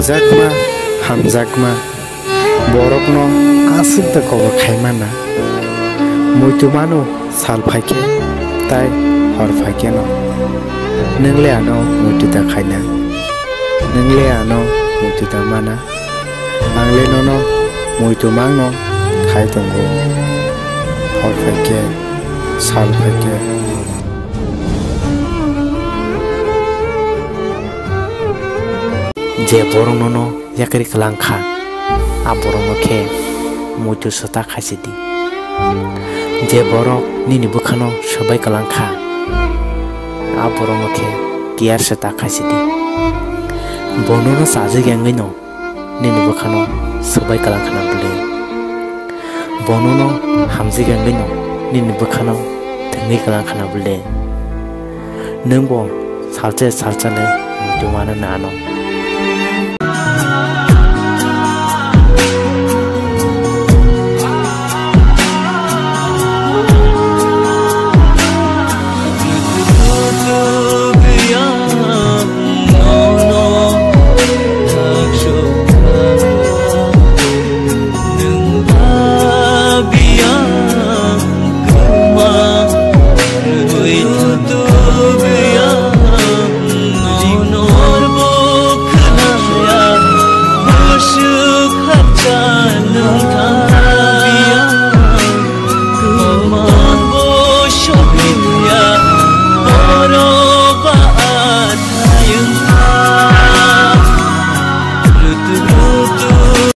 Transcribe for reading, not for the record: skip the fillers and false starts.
rangjakma hamjakma borokno asukta kobo khaimana muitumano sal phaike tai hor phaike no nongle ano muituta khaina nongle ano muituta mana angle no muitumang no khai tongo hor phaike sal phaike je borong no yakri kalangkha a borong no khe muitu sota khasidi je borok nini bukhano sabai kalangkha a borong no khe kiar sota khasidi bono no saje gangai no nini bukhano sabai kalangkha na bule bono no hamji gangai no nini bukhano thangi kalangkha na bule nengbo salche le muitu mana na no